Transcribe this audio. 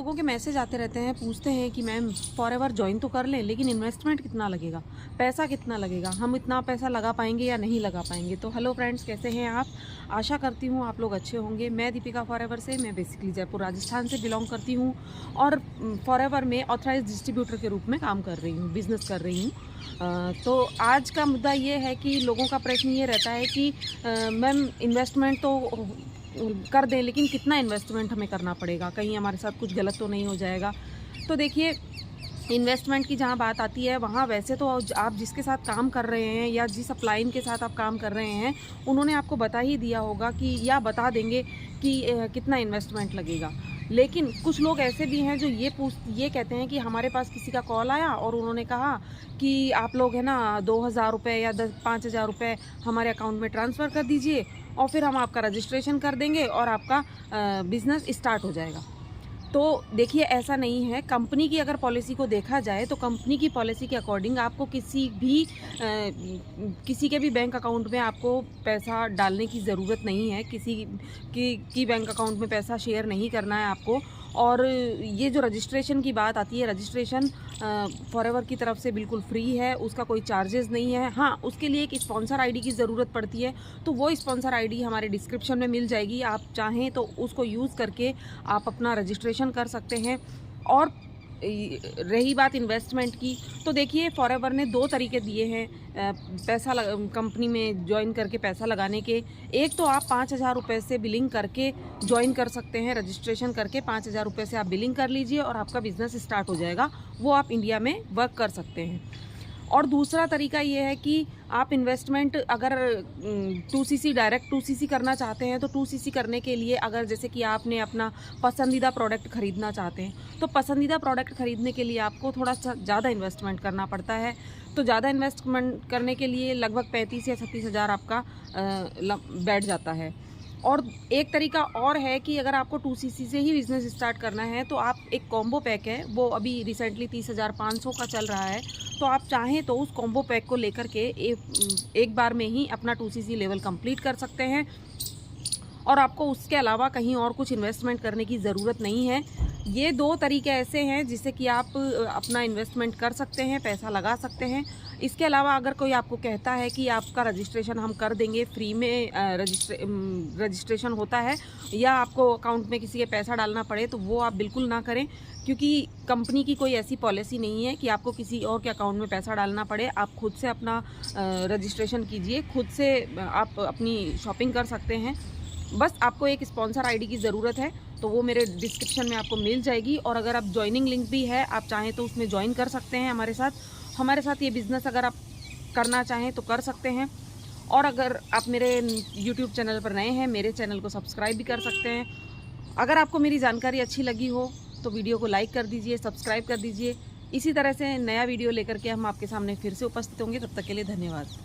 लोगों के मैसेज आते रहते हैं, पूछते हैं कि मैम फॉरएवर ज्वाइन तो कर लें, लेकिन इन्वेस्टमेंट कितना लगेगा, पैसा कितना लगेगा, हम इतना पैसा लगा पाएंगे या नहीं लगा पाएंगे। तो हेलो फ्रेंड्स, कैसे हैं आप? आशा करती हूँ आप लोग अच्छे होंगे। मैं दीपिका फॉरएवर से, मैं बेसिकली जयपुर राजस्थान से बिलोंग करती हूँ और फॉरएवर में ऑथराइज डिस्ट्रीब्यूटर के रूप में काम कर रही हूँ, बिज़नेस कर रही हूँ। तो आज का मुद्दा ये है कि लोगों का प्रश्न ये रहता है कि मैम इन्वेस्टमेंट तो कर दें, लेकिन कितना इन्वेस्टमेंट हमें करना पड़ेगा, कहीं हमारे साथ कुछ गलत तो नहीं हो जाएगा। तो देखिए, इन्वेस्टमेंट की जहाँ बात आती है वहाँ वैसे तो आप जिसके साथ काम कर रहे हैं या जिस अपलाइन के साथ आप काम कर रहे हैं, उन्होंने आपको बता ही दिया होगा कि या बता देंगे कि कितना इन्वेस्टमेंट लगेगा। लेकिन कुछ लोग ऐसे भी हैं जो ये कहते हैं कि हमारे पास किसी का कॉल आया और उन्होंने कहा कि आप लोग है ना 2,000 रुपये या 5,000 रुपये हमारे अकाउंट में ट्रांसफ़र कर दीजिए और फिर हम आपका रजिस्ट्रेशन कर देंगे और आपका बिज़नेस स्टार्ट हो जाएगा। तो देखिए, ऐसा नहीं है। कंपनी की अगर पॉलिसी को देखा जाए तो कंपनी की पॉलिसी के अकॉर्डिंग आपको किसी के भी बैंक अकाउंट में आपको पैसा डालने की ज़रूरत नहीं है, किसी की बैंक अकाउंट में पैसा शेयर नहीं करना है आपको। और ये जो रजिस्ट्रेशन की बात आती है, रजिस्ट्रेशन फॉरएवर की तरफ से बिल्कुल फ्री है, उसका कोई चार्जेस नहीं है। हाँ, उसके लिए एक स्पॉन्सर आईडी की ज़रूरत पड़ती है, तो वो स्पॉन्सर आईडी हमारे डिस्क्रिप्शन में मिल जाएगी। आप चाहें तो उसको यूज़ करके आप अपना रजिस्ट्रेशन कर सकते हैं। और रही बात इन्वेस्टमेंट की, तो देखिए फॉरएवर ने 2 तरीके दिए हैं कंपनी में ज्वाइन करके पैसा लगाने के। एक तो आप 5,000 रुपये से बिलिंग करके ज्वाइन कर सकते हैं, रजिस्ट्रेशन करके 5,000 रुपये से आप बिलिंग कर लीजिए और आपका बिज़नेस स्टार्ट हो जाएगा। वो आप इंडिया में वर्क कर सकते हैं। और दूसरा तरीका ये है कि आप इन्वेस्टमेंट अगर 2CC डायरेक्ट 2CC करना चाहते हैं, तो 2CC करने के लिए अगर जैसे कि आपने अपना पसंदीदा प्रोडक्ट ख़रीदना चाहते हैं, तो पसंदीदा प्रोडक्ट ख़रीदने के लिए आपको थोड़ा सा ज़्यादा इन्वेस्टमेंट करना पड़ता है। तो ज़्यादा इन्वेस्टमेंट करने के लिए लगभग 35 या 36 हज़ार आपका बैठ जाता है। और एक तरीका और है कि अगर आपको 2CC से ही बिज़नेस स्टार्ट करना है, तो आप एक कॉम्बो पैक है, वो अभी रिसेंटली 30,500 का चल रहा है। तो आप चाहें तो उस कॉम्बो पैक को लेकर के एक बार में ही अपना 2CC लेवल कंप्लीट कर सकते हैं और आपको उसके अलावा कहीं और कुछ इन्वेस्टमेंट करने की ज़रूरत नहीं है। ये 2 तरीके ऐसे हैं जिससे कि आप अपना इन्वेस्टमेंट कर सकते हैं, पैसा लगा सकते हैं। इसके अलावा अगर कोई आपको कहता है कि आपका रजिस्ट्रेशन हम कर देंगे, फ्री में रजिस्ट्रेशन होता है या आपको अकाउंट में किसी के पैसा डालना पड़े, तो वो आप बिल्कुल ना करें, क्योंकि कंपनी की कोई ऐसी पॉलिसी नहीं है कि आपको किसी और के अकाउंट में पैसा डालना पड़े। आप खुद से अपना रजिस्ट्रेशन कीजिए, खुद से आप अपनी शॉपिंग कर सकते हैं। बस आपको एक स्पॉन्सर आईडी की ज़रूरत है, तो वो मेरे डिस्क्रिप्शन में आपको मिल जाएगी। और अगर आप ज्वाइनिंग लिंक भी है, आप चाहें तो उसमें ज्वाइन कर सकते हैं हमारे साथ ये बिज़नेस अगर आप करना चाहें तो कर सकते हैं। और अगर आप मेरे यूट्यूब चैनल पर नए हैं, मेरे चैनल को सब्सक्राइब भी कर सकते हैं। अगर आपको मेरी जानकारी अच्छी लगी हो तो वीडियो को लाइक कर दीजिए, सब्सक्राइब कर दीजिए। इसी तरह से नया वीडियो लेकर के हम आपके सामने फिर से उपस्थित होंगे। तब तक के लिए धन्यवाद।